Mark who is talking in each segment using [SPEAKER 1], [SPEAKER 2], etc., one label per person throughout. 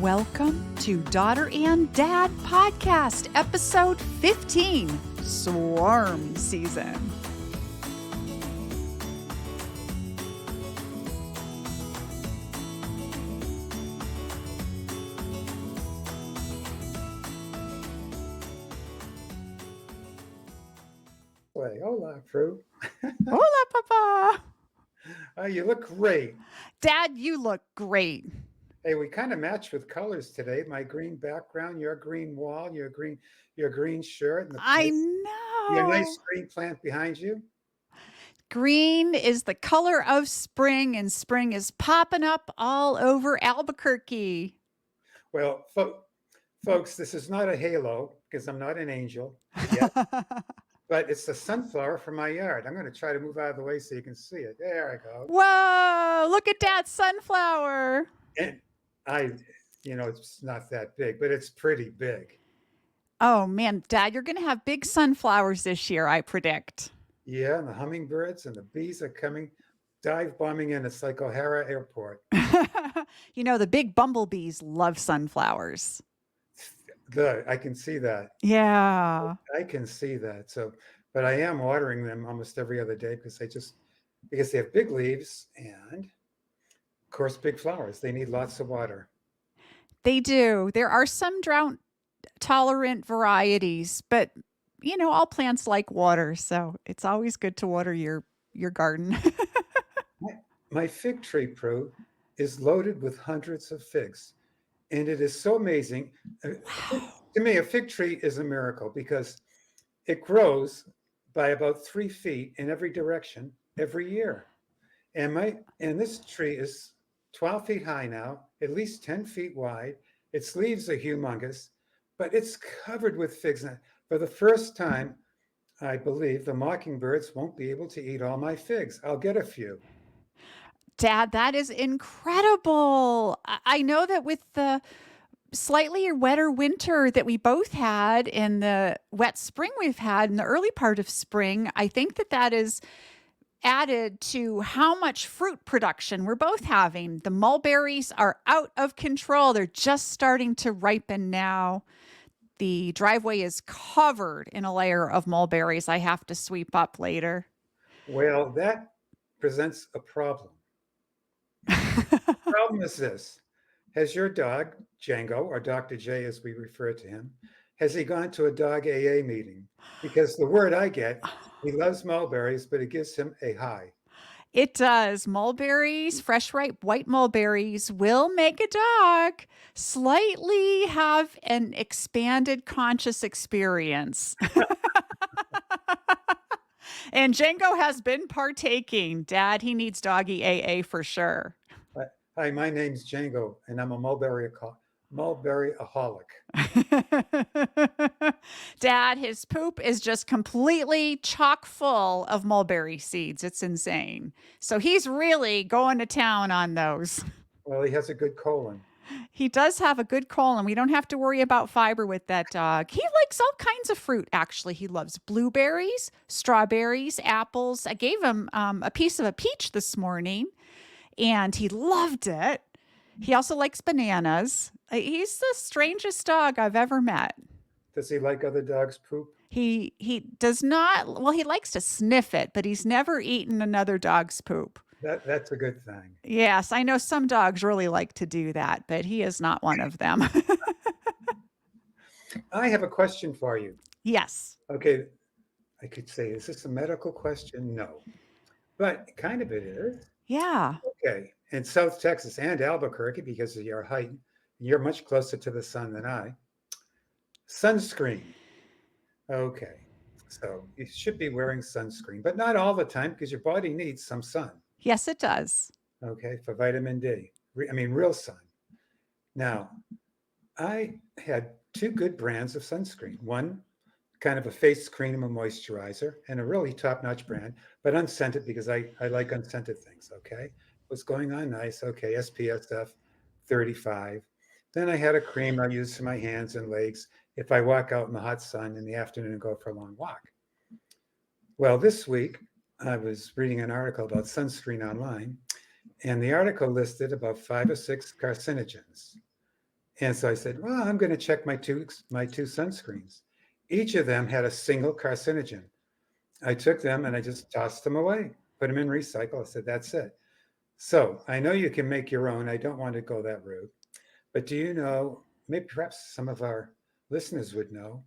[SPEAKER 1] Welcome to Daughter and Dad Podcast, episode 15, Swarm Season.
[SPEAKER 2] Hola, Prue.
[SPEAKER 1] Hola, Papa.
[SPEAKER 2] You look great.
[SPEAKER 1] Dad, you look great.
[SPEAKER 2] Hey, we kind of match with colors today. My green background, your green wall, your green shirt, and
[SPEAKER 1] I
[SPEAKER 2] your
[SPEAKER 1] know.
[SPEAKER 2] nice green plant behind you.
[SPEAKER 1] Green is the color of spring, and spring is popping up all over Albuquerque.
[SPEAKER 2] Well, folks, this is not a halo because I'm not an angel yet, but it's the sunflower from my yard. I'm going to try to move out of the way so you can see it. There I go.
[SPEAKER 1] Whoa, look at Dad's sunflower.
[SPEAKER 2] And it's not that big, but it's pretty big.
[SPEAKER 1] Oh, man, Dad, you're going to have big sunflowers this year, I predict.
[SPEAKER 2] Yeah, and the hummingbirds and the bees are coming, dive bombing in. It's like O'Hara Airport.
[SPEAKER 1] The big bumblebees love sunflowers.
[SPEAKER 2] I can see that.
[SPEAKER 1] Yeah.
[SPEAKER 2] I can see that. But I am watering them almost every other day because they have big leaves and, of course, big flowers. They need lots of water.
[SPEAKER 1] They do. There are some drought tolerant varieties, but all plants like water, so it's always good to water your garden.
[SPEAKER 2] My fig tree, Prue, is loaded with hundreds of figs. And it is so amazing.
[SPEAKER 1] Wow.
[SPEAKER 2] To me, a fig tree is a miracle because it grows by about 3 feet in every direction every year. And this tree is 12 feet high now, at least 10 feet wide. Its leaves are humongous, but it's covered with figs. And for the first time, I believe the mockingbirds won't be able to eat all my figs. I'll get a few.
[SPEAKER 1] Dad, that is incredible. I know that with the slightly wetter winter that we both had and the wet spring we've had in the early part of spring, I think that is added to how much fruit production we're both having. The mulberries are out of control. They're just starting to ripen now. The driveway is covered in a layer of mulberries I have to sweep up later.
[SPEAKER 2] Well, that presents a problem. The problem is this. Has your dog, Jengo, or Dr. J as we refer to him, has he gone to a dog AA meeting? Because the word I get, he loves mulberries, but it gives him a high.
[SPEAKER 1] It does. Mulberries, fresh ripe white mulberries will make a dog slightly have an expanded conscious experience. And Jengo has been partaking. Dad, he needs doggy AA for sure.
[SPEAKER 2] Hi, my name's Jengo, and I'm a mulberryaholic.
[SPEAKER 1] Dad, his poop is just completely chock full of mulberry seeds. It's insane. So he's really going to town on those.
[SPEAKER 2] Well, he has a good colon.
[SPEAKER 1] He does have a good colon. We don't have to worry about fiber with that dog. He likes all kinds of fruit, actually. He loves blueberries, strawberries, apples. I gave him a piece of a peach this morning, and he loved it. He also likes bananas. He's the strangest dog I've ever met.
[SPEAKER 2] Does he like other dogs' poop?
[SPEAKER 1] He does not. Well, he likes to sniff it, but he's never eaten another dog's poop.
[SPEAKER 2] That's a good thing.
[SPEAKER 1] Yes, I know some dogs really like to do that, but he is not one of them.
[SPEAKER 2] I have a question for you.
[SPEAKER 1] Yes.
[SPEAKER 2] Okay, I could say, is this a medical question? No, but kind of it is.
[SPEAKER 1] Yeah.
[SPEAKER 2] Okay, in South Texas and Albuquerque, because of your height, you're much closer to the sun than I. Sunscreen. Okay, so you should be wearing sunscreen, but not all the time because your body needs some sun.
[SPEAKER 1] Yes, it does.
[SPEAKER 2] Okay, for vitamin D. Real sun. Now, I had 2 good brands of sunscreen. One, kind of a face cream and moisturizer, and a really top-notch brand, but unscented because I like unscented things, okay? What's going on? Nice. Okay, SPF 35. Then I had a cream I use for my hands and legs if I walk out in the hot sun in the afternoon and go for a long walk. Well, this week, I was reading an article about sunscreen online, and the article listed about 5 or 6 carcinogens. And so I said, well, I'm going to check my two sunscreens. Each of them had a single carcinogen. I took them and I just tossed them away, put them in recycle. I said, that's it. So I know you can make your own. I don't want to go that route. But do you know, maybe perhaps some of our listeners would know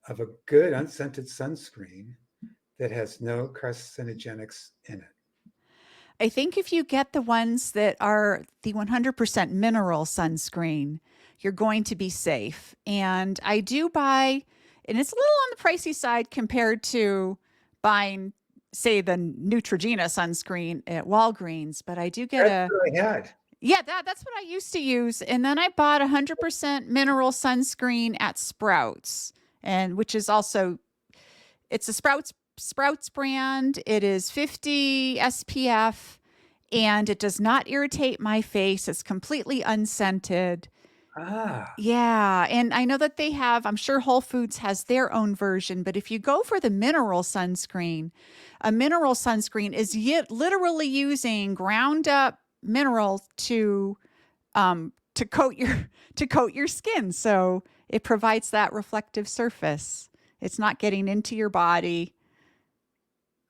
[SPEAKER 2] of a good unscented sunscreen that has no carcinogenics in it?
[SPEAKER 1] I think if you get the ones that are the 100% mineral sunscreen, you're going to be safe. And I do buy, and it's a little on the pricey side compared to buying, say, the Neutrogena sunscreen at Walgreens, but I do get
[SPEAKER 2] That's
[SPEAKER 1] a,
[SPEAKER 2] what I had.
[SPEAKER 1] yeah, that's what I used to use. And then I bought 100% mineral sunscreen at Sprouts, and which is also, it's a Sprouts brand. It is 50 SPF and it does not irritate my face. It's completely unscented.
[SPEAKER 2] Ah,
[SPEAKER 1] Yeah, and I know that they have, I'm sure Whole Foods has their own version, but if you go for the mineral sunscreen, a mineral sunscreen is literally using ground up mineral to coat your to coat your skin. So it provides that reflective surface. It's not getting into your body.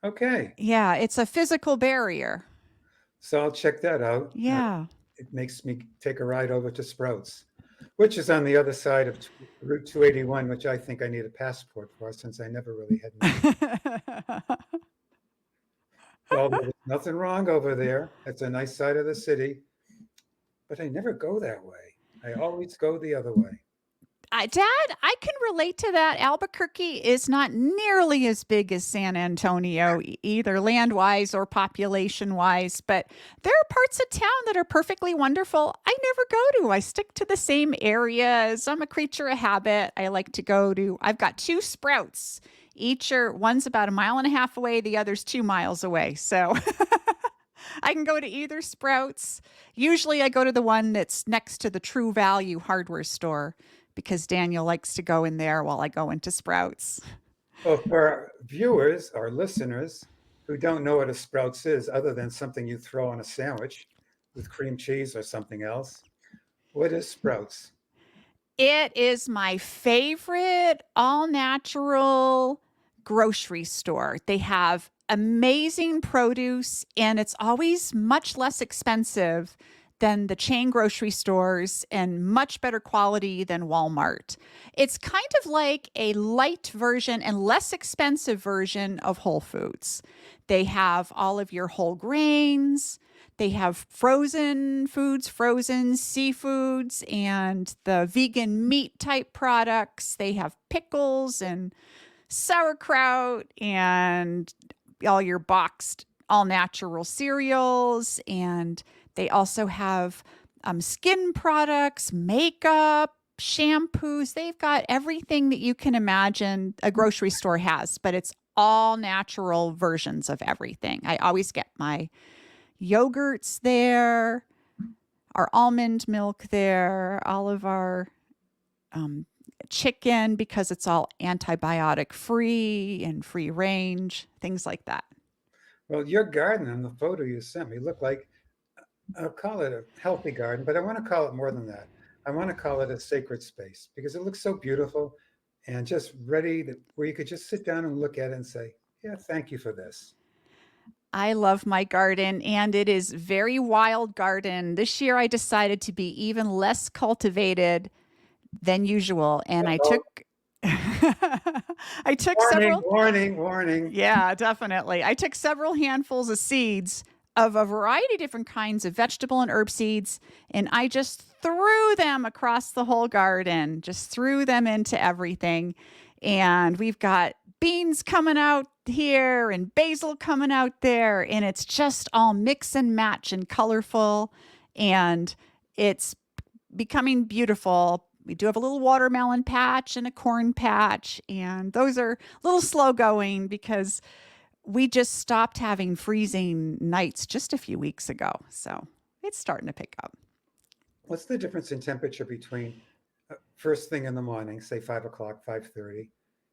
[SPEAKER 2] okay.
[SPEAKER 1] Yeah, it's a physical barrier.
[SPEAKER 2] So I'll check that out.
[SPEAKER 1] Yeah.
[SPEAKER 2] It makes me take a ride over to Sprouts, which is on the other side of Route 281, which I think I need a passport for since I never really had money. Well, there's nothing wrong over there. It's a nice side of the city, but I never go that way. I always go the other way.
[SPEAKER 1] Dad, I can relate to that. Albuquerque is not nearly as big as San Antonio, either land wise or population wise, but there are parts of town that are perfectly wonderful. I never go to. I stick to the same areas. I'm a creature of habit. I like to go to, I've got two Sprouts. Each are, one's about a mile and a half away, the other's 2 miles away. So I can go to either Sprouts. Usually I go to the one that's next to the True Value hardware store because Daniel likes to go in there while I go into Sprouts.
[SPEAKER 2] Well, for our viewers or listeners who don't know what a Sprouts is, other than something you throw on a sandwich with cream cheese or something else, what is Sprouts?
[SPEAKER 1] It is my favorite all natural grocery store. They have amazing produce and it's always much less expensive than the chain grocery stores and much better quality than Walmart. It's kind of like a light version and less expensive version of Whole Foods. They have all of your whole grains, they have frozen foods, frozen seafoods, and the vegan meat type products. They have pickles and sauerkraut and all your boxed all natural cereals. And they also have skin products, makeup, shampoos. They've got everything that you can imagine a grocery store has, but it's all natural versions of everything. I always get my yogurts there, our almond milk there, all of our um, chicken because it's all antibiotic free and free range, things like that.
[SPEAKER 2] Well, your garden in the photo you sent me looked like, I'll call it a healthy garden, but I want to call it more than that. I want to call it a sacred space because it looks so beautiful and just ready to, where you could just sit down and look at it and say, yeah, thank you for this.
[SPEAKER 1] I love my garden and it is very wild garden. This year I decided to be even less cultivated than usual and I
[SPEAKER 2] Oh,
[SPEAKER 1] took I took
[SPEAKER 2] warning,
[SPEAKER 1] several.
[SPEAKER 2] warning, warning.
[SPEAKER 1] Yeah, definitely. I took several handfuls of seeds of a variety of different kinds of vegetable and herb seeds, and I just threw them across the whole garden, just threw them into everything. And we've got beans coming out here and basil coming out there, and it's just all mix and match and colorful, and it's becoming beautiful. We do have a little watermelon patch and a corn patch, and those are a little slow going because we just stopped having freezing nights just a few weeks ago. So it's starting to pick up.
[SPEAKER 2] What's the difference in temperature between first thing in the morning, say 5 o'clock, 5:30,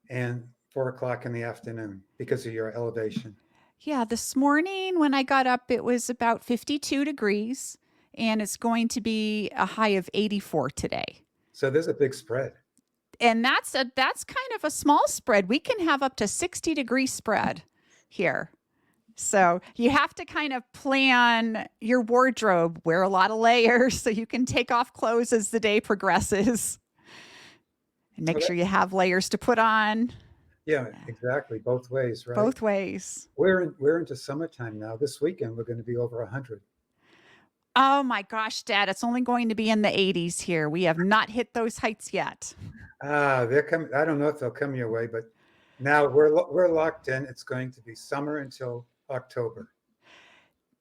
[SPEAKER 2] and 4 o'clock in the afternoon because of your elevation?
[SPEAKER 1] Yeah, this morning when I got up, it was about 52 degrees, and it's going to be a high of 84 today.
[SPEAKER 2] So there's a big spread.
[SPEAKER 1] And that's kind of a small spread. We can have up to 60-degree spread here. So you have to kind of plan your wardrobe, wear a lot of layers so you can take off clothes as the day progresses and
[SPEAKER 2] Oh,
[SPEAKER 1] make sure you have layers to put on
[SPEAKER 2] yeah, exactly. Both ways, right?
[SPEAKER 1] both ways.
[SPEAKER 2] We're into summertime now. This weekend we're going to be over 100.
[SPEAKER 1] Oh my gosh, Dad, it's only going to be in the 80s here. We have not hit those heights yet.
[SPEAKER 2] Ah, they're coming. I don't know if they'll come your way, but now we're locked in. It's going to be summer until October.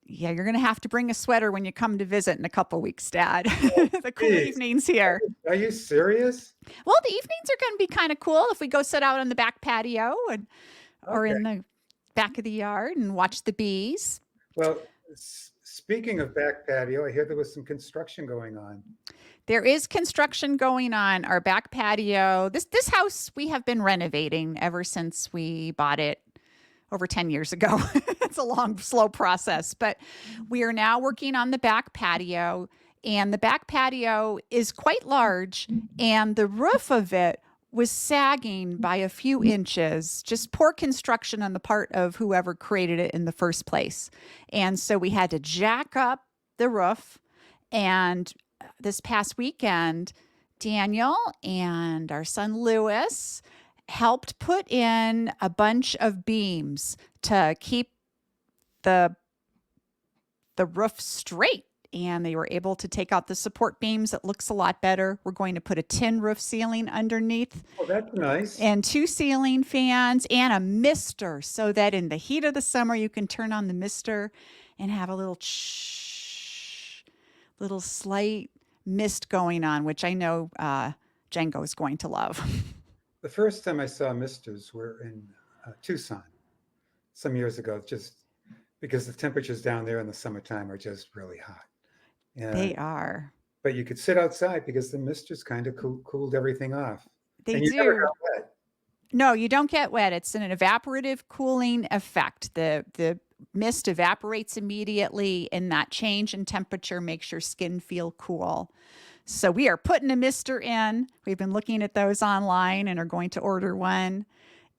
[SPEAKER 1] Yeah, you're going to have to bring a sweater when you come to visit in a couple weeks, Dad. The cool
[SPEAKER 2] Geez,
[SPEAKER 1] evenings here.
[SPEAKER 2] are you serious?
[SPEAKER 1] Well, the evenings are going to be kind of cool if we go sit out on the back patio and or
[SPEAKER 2] Okay.
[SPEAKER 1] in the back of the yard and watch the bees.
[SPEAKER 2] Well, speaking of back patio, I hear there was some construction going on.
[SPEAKER 1] There is construction going on our back patio. This house we have been renovating ever since we bought it over 10 years ago. It's a long, slow process, but we are now working on the back patio, and the back patio is quite large, and the roof of it was sagging by a few inches. Just poor construction on the part of whoever created it in the first place. And so we had to jack up the roof. And this past weekend, Daniel and our son Lewis helped put in a bunch of beams to keep the roof straight, and they were able to take out the support beams. It looks a lot better. We're going to put a tin roof ceiling underneath
[SPEAKER 2] Oh, that's nice.
[SPEAKER 1] and 2 ceiling fans and a mister so that in the heat of the summer you can turn on the mister and have a little little slight mist going on, which I know Jengo is going to love.
[SPEAKER 2] The first time I saw misters were in Tucson some years ago, just because the temperatures down there in the summertime are just really hot.
[SPEAKER 1] They are.
[SPEAKER 2] But you could sit outside because the misters kind of cooled everything off.
[SPEAKER 1] They
[SPEAKER 2] And you never
[SPEAKER 1] do.
[SPEAKER 2] got wet.
[SPEAKER 1] No, you don't get wet. It's an evaporative cooling effect. The mist evaporates immediately, and that change in temperature makes your skin feel cool. So we are putting a mister in. We've been looking at those online and are going to order one.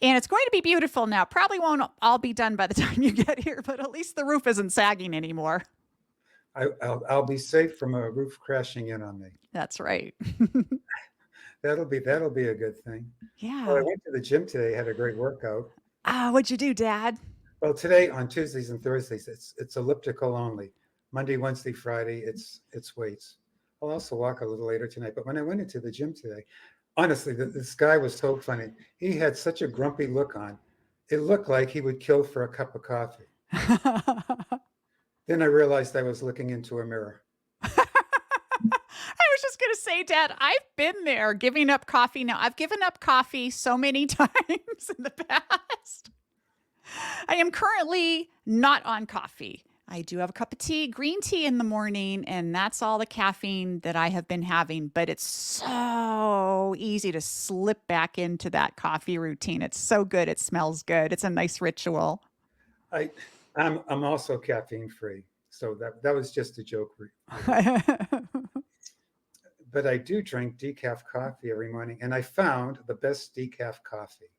[SPEAKER 1] And it's going to be beautiful now. Probably won't all be done by the time you get here, but at least the roof isn't sagging anymore.
[SPEAKER 2] I'll be safe from a roof crashing in on me.
[SPEAKER 1] That's right.
[SPEAKER 2] That'll be a good thing. Well, I
[SPEAKER 1] Yeah.
[SPEAKER 2] went to the gym today, had a great workout.
[SPEAKER 1] What'd you do, Dad?
[SPEAKER 2] Well, today on Tuesdays and Thursdays, it's elliptical only. Monday, Wednesday, Friday, it's weights. I'll also walk a little later tonight. But when I went into the gym today, honestly, this guy was so funny. He had such a grumpy look on. It looked like he would kill for a cup of coffee. Then I realized I was looking into a mirror.
[SPEAKER 1] I was just going to say, Dad, I've been there giving up coffee. Now, I've given up coffee so many times in the past. I am currently not on coffee. I do have a cup of tea, green tea in the morning, and that's all the caffeine that I have been having. But it's so easy to slip back into that coffee routine. It's so good. It smells good. It's a nice ritual.
[SPEAKER 2] I'm also caffeine free, so that was just a joke. But I do drink decaf coffee every morning, and I found the best decaf coffee.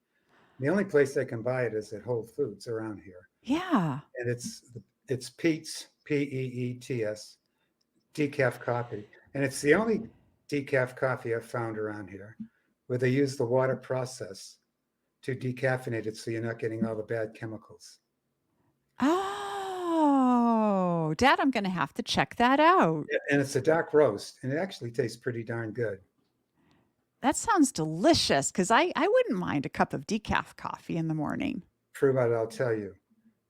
[SPEAKER 2] The only place I can buy it is at Whole Foods around here,
[SPEAKER 1] Yeah.
[SPEAKER 2] and it's Peet's, Peets, decaf coffee, and it's the only decaf coffee I've found around here where they use the water process to decaffeinate it, so you're not getting all the bad chemicals.
[SPEAKER 1] Oh, Dad, I'm going to have to check that out.
[SPEAKER 2] And it's a dark roast, and it actually tastes pretty darn good.
[SPEAKER 1] That sounds delicious because I wouldn't mind a cup of decaf coffee in the morning.
[SPEAKER 2] True, but I'll tell you,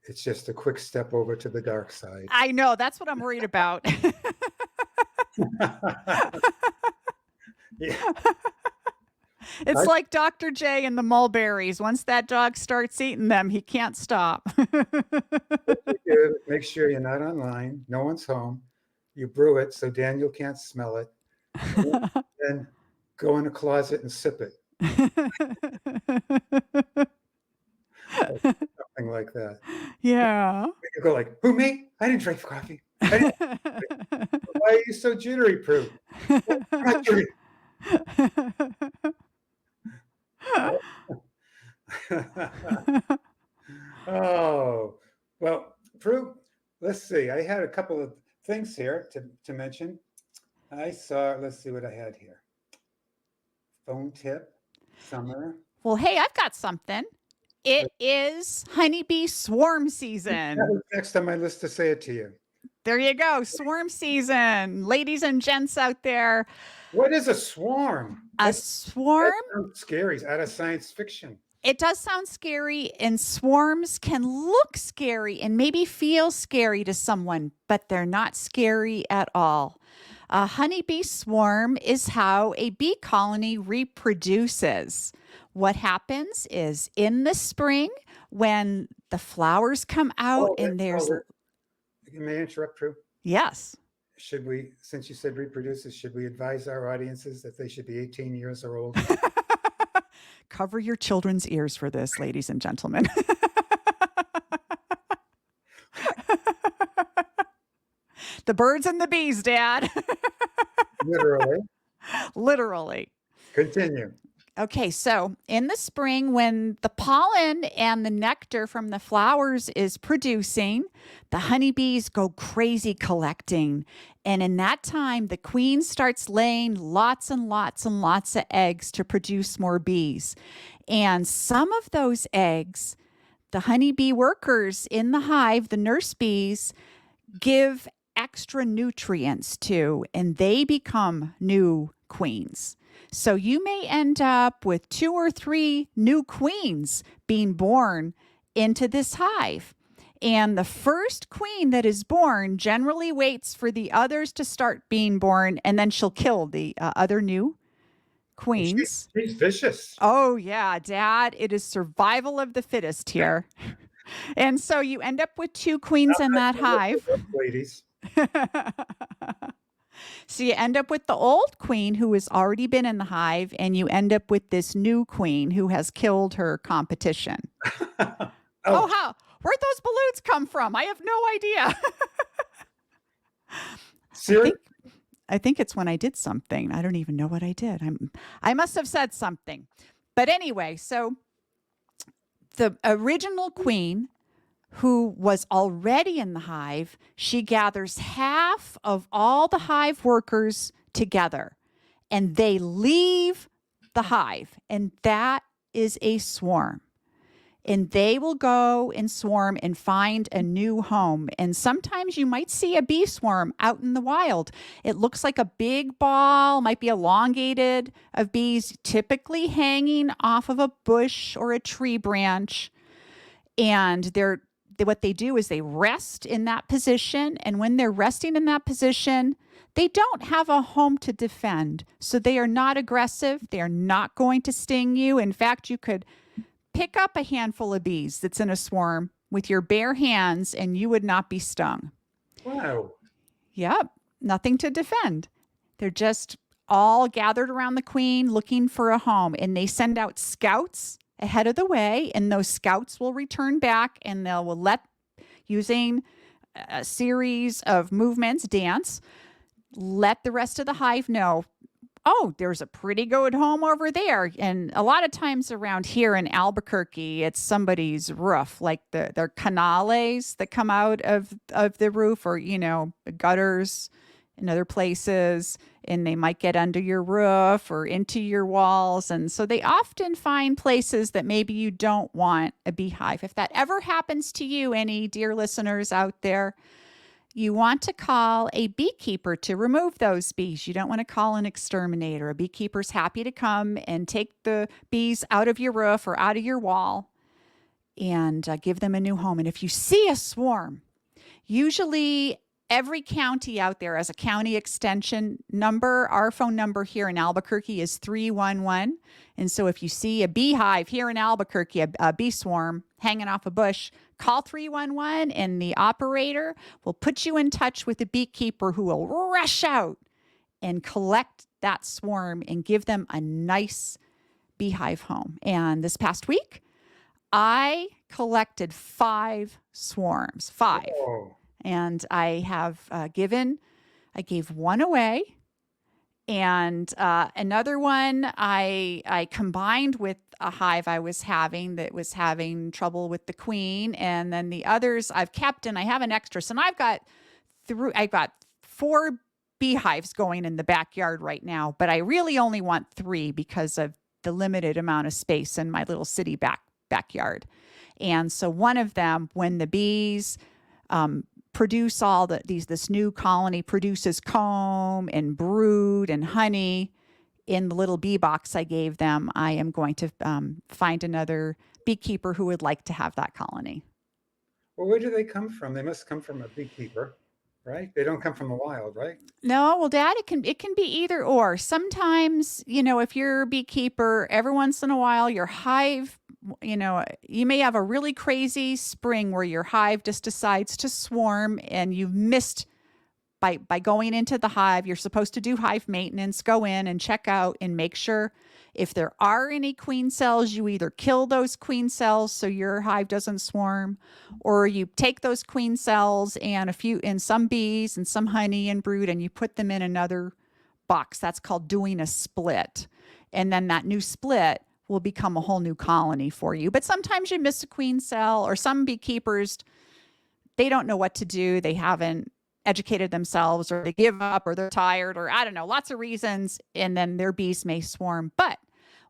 [SPEAKER 2] it's just a quick step over to the dark side.
[SPEAKER 1] I know. That's what I'm worried about.
[SPEAKER 2] Yeah,
[SPEAKER 1] It's
[SPEAKER 2] I-
[SPEAKER 1] like Dr. J and the mulberries. Once that dog starts eating them, he can't stop.
[SPEAKER 2] make sure you're not online, no one's home. You brew it so Daniel can't smell it. Then go in a closet and sip it. Something like that.
[SPEAKER 1] Yeah.
[SPEAKER 2] You go like, who, me? I didn't drink coffee. Why are you so jittery, Prue? I'm not jittery. Oh, well, Prue, let's see. I had a couple of things here to mention. I saw, let's see what I had here. Phone tip, summer.
[SPEAKER 1] Well, hey, I've got something. It is honeybee swarm
[SPEAKER 2] That
[SPEAKER 1] season.
[SPEAKER 2] was next on my list to say it to you.
[SPEAKER 1] There you go, swarm season. Ladies and gents out there,
[SPEAKER 2] What is a swarm?
[SPEAKER 1] a
[SPEAKER 2] That
[SPEAKER 1] swarm,
[SPEAKER 2] sounds scary. It's out of science fiction.
[SPEAKER 1] it does sound scary, and swarms can look scary and maybe feel scary to someone, but they're not scary at all. A honeybee swarm is how a bee colony reproduces. What happens is in the spring, when the flowers come out
[SPEAKER 2] Oh,
[SPEAKER 1] and there's,
[SPEAKER 2] may I interrupt, Prue?
[SPEAKER 1] yes.
[SPEAKER 2] Should we, since you said reproduces, should we advise our audiences that they should be 18 years or older?
[SPEAKER 1] Cover your children's ears for this, ladies and gentlemen. The birds and the bees, Dad.
[SPEAKER 2] Literally.
[SPEAKER 1] Literally.
[SPEAKER 2] Continue.
[SPEAKER 1] Okay, so in the spring, when the pollen and the nectar from the flowers is producing, the honeybees go crazy collecting. And in that time, the queen starts laying lots and lots and lots of eggs to produce more bees. And some of those eggs, the honeybee workers in the hive, the nurse bees, give extra nutrients to, and they become new queens. So you may end up with 2 or 3 new queens being born into this hive. And the first queen that is born generally waits for the others to start being born, and then she'll kill the other new queens.
[SPEAKER 2] She's vicious.
[SPEAKER 1] Oh, yeah, Dad, it is survival of the fittest here. And so you end up with 2 queens in that hive.
[SPEAKER 2] Ladies.
[SPEAKER 1] So you end up with the old queen who has already been in the hive, and you end up with this new queen who has killed her competition. Oh, how? Where'd those balloons come from? I have no idea.
[SPEAKER 2] Seriously?
[SPEAKER 1] I think it's when I did something. I don't even know what I did. I must have said something. But anyway, so the original queen who was already in the hive, she gathers half of all the hive workers together and they leave the hive. And that is a swarm. And they will go and swarm and find a new home. And sometimes you might see a bee swarm out in the wild. It looks like a big ball, might be elongated, of bees typically hanging off of a bush or a tree branch. And what they do is they rest in that position. And when they're resting in that position, they don't have a home to defend. So they are not aggressive. They are not going to sting you. In fact, you could pick up a handful of bees that's in a swarm with your bare hands and you would not be stung.
[SPEAKER 2] Wow.
[SPEAKER 1] Yep, nothing to defend. They're just all gathered around the queen looking for a home. And they send out scouts ahead of the way, and those scouts will return back and they will using a series of movements, dance, let the rest of the hive know, oh, there's a pretty good home over there. And a lot of times around here in Albuquerque, it's somebody's roof, like their canales that come out of the roof, or, gutters in other places, and they might get under your roof or into your walls. And so they often find places that maybe you don't want a beehive. If that ever happens to you, any dear listeners out there, you want to call a beekeeper to remove those bees. You don't want to call an exterminator. A beekeeper's happy to come and take the bees out of your roof or out of your wall and give them a new home. And if you see a swarm, usually every county out there has a county extension number. Our phone number here in Albuquerque is 311. And so if you see a beehive here in Albuquerque, a bee swarm hanging off a bush, call 311 and the operator will put you in touch with a beekeeper who will rush out and collect that swarm and give them a nice beehive home. And this past week, I collected 5 swarms, 5.
[SPEAKER 2] Oh.
[SPEAKER 1] And I have I gave one away, And another one I combined with a hive I was having that was having trouble with the queen, and then the others I've kept, and I have an extra. So now I've got 4 beehives going in the backyard right now, but I really only want 3 because of the limited amount of space in my little city backyard. And so one of them, when the bees produce all this new colony produces comb and brood and honey in the little bee box I gave them, I am going to find another beekeeper who would like to have that colony.
[SPEAKER 2] Well, where do they come from? They must come from a beekeeper, right? They don't come from the wild, right?
[SPEAKER 1] No, well, Dad, it can be either or. Sometimes, if you're a beekeeper, every once in a while, your hive, you may have a really crazy spring where your hive just decides to swarm, and you've missed by going into the hive. You're supposed to do hive maintenance, go in and check out and make sure if there are any queen cells, you either kill those queen cells so your hive doesn't swarm, or you take those queen cells and some bees and some honey and brood, and you put them in another box. That's called doing a split. And then that new split will become a whole new colony for you. But sometimes you miss a queen cell, or some beekeepers, they don't know what to do. They haven't educated themselves, or they give up, or they're tired, or I don't know, lots of reasons. And then their bees may swarm. But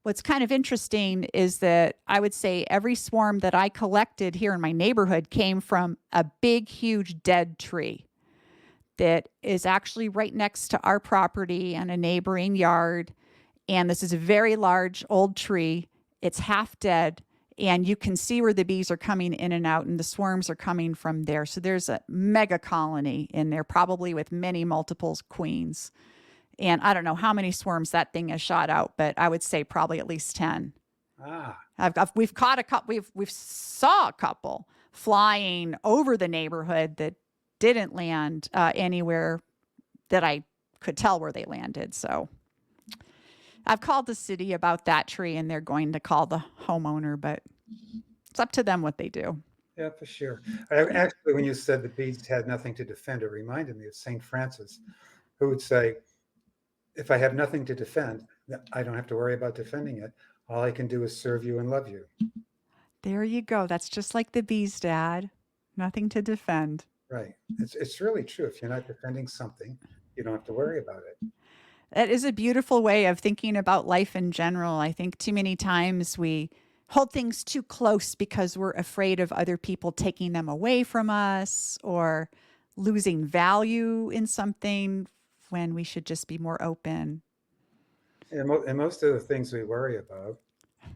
[SPEAKER 1] what's kind of interesting is that I would say every swarm that I collected here in my neighborhood came from a big, huge dead tree that is actually right next to our property and a neighboring yard. And this is a very large old tree. It's half dead, and you can see where the bees are coming in and out, and the swarms are coming from there. So there's a mega colony in there, probably with many multiples queens. And I don't know how many swarms that thing has shot out, but I would say probably at least 10.
[SPEAKER 2] Ah,
[SPEAKER 1] We've caught a couple. We've saw a couple flying over the neighborhood that didn't land anywhere that I could tell where they landed. So I've called the city about that tree, and they're going to call the homeowner, but it's up to them what they do.
[SPEAKER 2] yeah, for sure. Actually, when you said the bees had nothing to defend, it reminded me of St. Francis, who would say, if I have nothing to defend, I don't have to worry about defending it. All I can do is serve you and love you.
[SPEAKER 1] There you go. That's just like the bees, Dad. Nothing to defend.
[SPEAKER 2] Right. It's really true. If you're not defending something, you don't have to worry about it.
[SPEAKER 1] That is a beautiful way of thinking about life in general. I think too many times we hold things too close because we're afraid of other people taking them away from us or losing value in something, when we should just be more open.
[SPEAKER 2] And most of the things we worry about,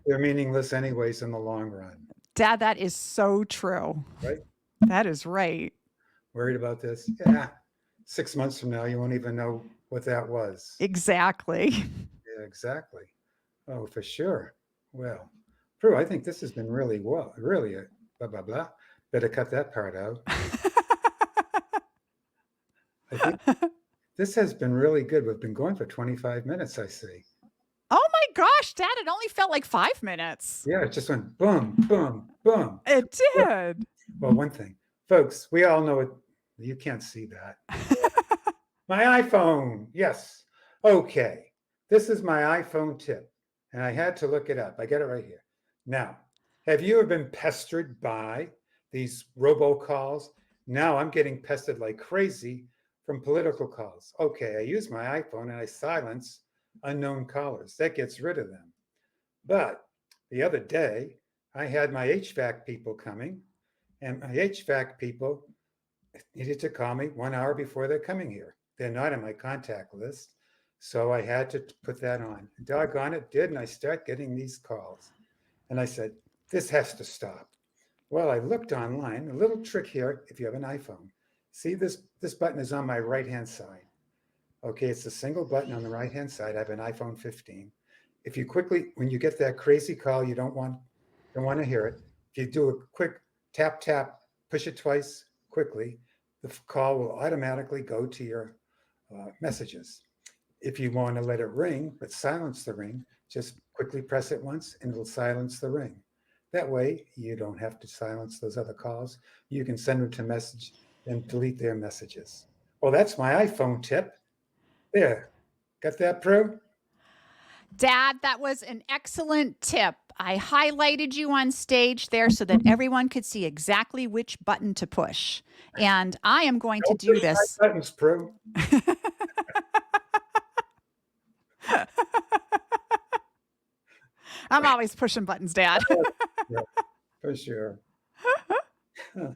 [SPEAKER 2] they're meaningless anyways in the long run,
[SPEAKER 1] Dad, that is so true.
[SPEAKER 2] right?
[SPEAKER 1] That is right.
[SPEAKER 2] Worried about this? Yeah. 6 months from now, you won't even know what that was.
[SPEAKER 1] Exactly.
[SPEAKER 2] Yeah, exactly. Oh, for sure. Well, Prue, I think this has been really a blah, blah, blah. Better cut that part out. I think this has been really good. We've been going for 25 minutes, I see.
[SPEAKER 1] Oh my gosh, Dad, it only felt like 5 minutes.
[SPEAKER 2] Yeah, it just went boom, boom, boom.
[SPEAKER 1] It did.
[SPEAKER 2] Well, one thing, folks, we all know it. You can't see that. My iPhone. Yes. Okay. This is my iPhone tip, and I had to look it up. I got it right here. Now, have you ever been pestered by these robocalls? Now I'm getting pestered like crazy from political calls. Okay, I use my iPhone and I silence unknown callers. That gets rid of them. But the other day, I had my HVAC people coming, and my HVAC people needed to call me 1 hour before they're coming here. They're not on my contact list. So I had to put that on. Doggone it, did. And I start getting these calls. And I said, this has to stop. Well, I looked online, a little trick here if you have an iPhone. See, this button is on my right-hand side. Okay, it's a single button on the right-hand side. I have an iPhone 15. If you quickly, when you get that crazy call, you don't want to hear it. If you do a quick tap, tap, push it twice quickly, the call will automatically go to your messages. If you want to let it ring, but silence the ring, just quickly press it once and it'll silence the ring. That way, you don't have to silence those other calls. You can send them to message and delete their messages. Well, that's my iPhone tip. There, Got that, Prue?
[SPEAKER 1] Dad, that was an excellent tip. I highlighted you on stage there so that everyone could see exactly which button to push. And I am going to
[SPEAKER 2] Don't
[SPEAKER 1] do
[SPEAKER 2] push my
[SPEAKER 1] this.
[SPEAKER 2] buttons, Prue.
[SPEAKER 1] I'm always pushing buttons, Dad.
[SPEAKER 2] Yeah, for sure. Huh.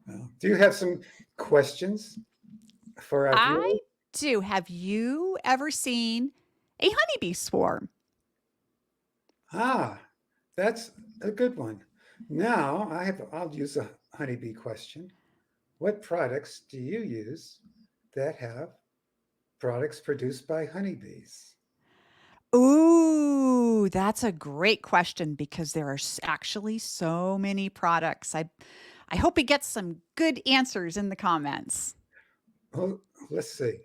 [SPEAKER 2] Well, do you have some questions for our
[SPEAKER 1] I
[SPEAKER 2] viewers?
[SPEAKER 1] do. Have you ever seen a honeybee swarm?
[SPEAKER 2] Ah, that's a good one. Now I'll use a honeybee question. What products do you use that have products produced by honeybees?
[SPEAKER 1] Ooh, that's a great question because there are actually so many products. I hope we get some good answers in the comments.
[SPEAKER 2] Well, let's see.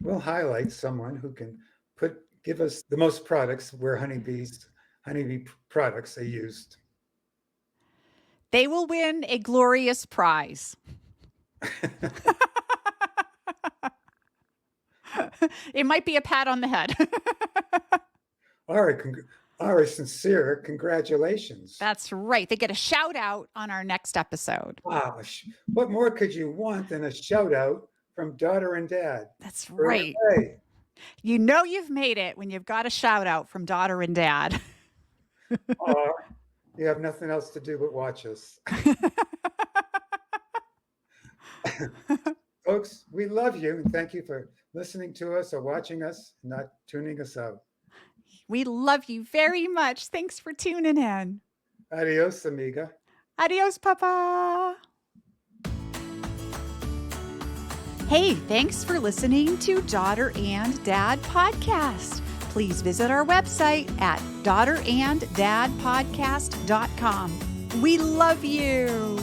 [SPEAKER 2] We'll highlight someone who can give us the most products where honeybee products are used.
[SPEAKER 1] They will win a glorious prize. It might be a pat on the head.
[SPEAKER 2] Our sincere congratulations.
[SPEAKER 1] That's right. They get a shout out on our next episode.
[SPEAKER 2] Wow, what more could you want than a shout out from daughter and dad?
[SPEAKER 1] That's right.
[SPEAKER 2] Hooray.
[SPEAKER 1] You know you've made it when you've got a shout out from daughter and dad.
[SPEAKER 2] Aw, you have nothing else to do but watch us. Folks, we love you and thank you for listening to us or watching us, not tuning us out.
[SPEAKER 1] We love you very much. Thanks for tuning in.
[SPEAKER 2] Adios, amiga.
[SPEAKER 1] Adios, Papa. Hey, thanks for listening to Daughter and Dad Podcast. Please visit our website at daughteranddadpodcast.com. We love you.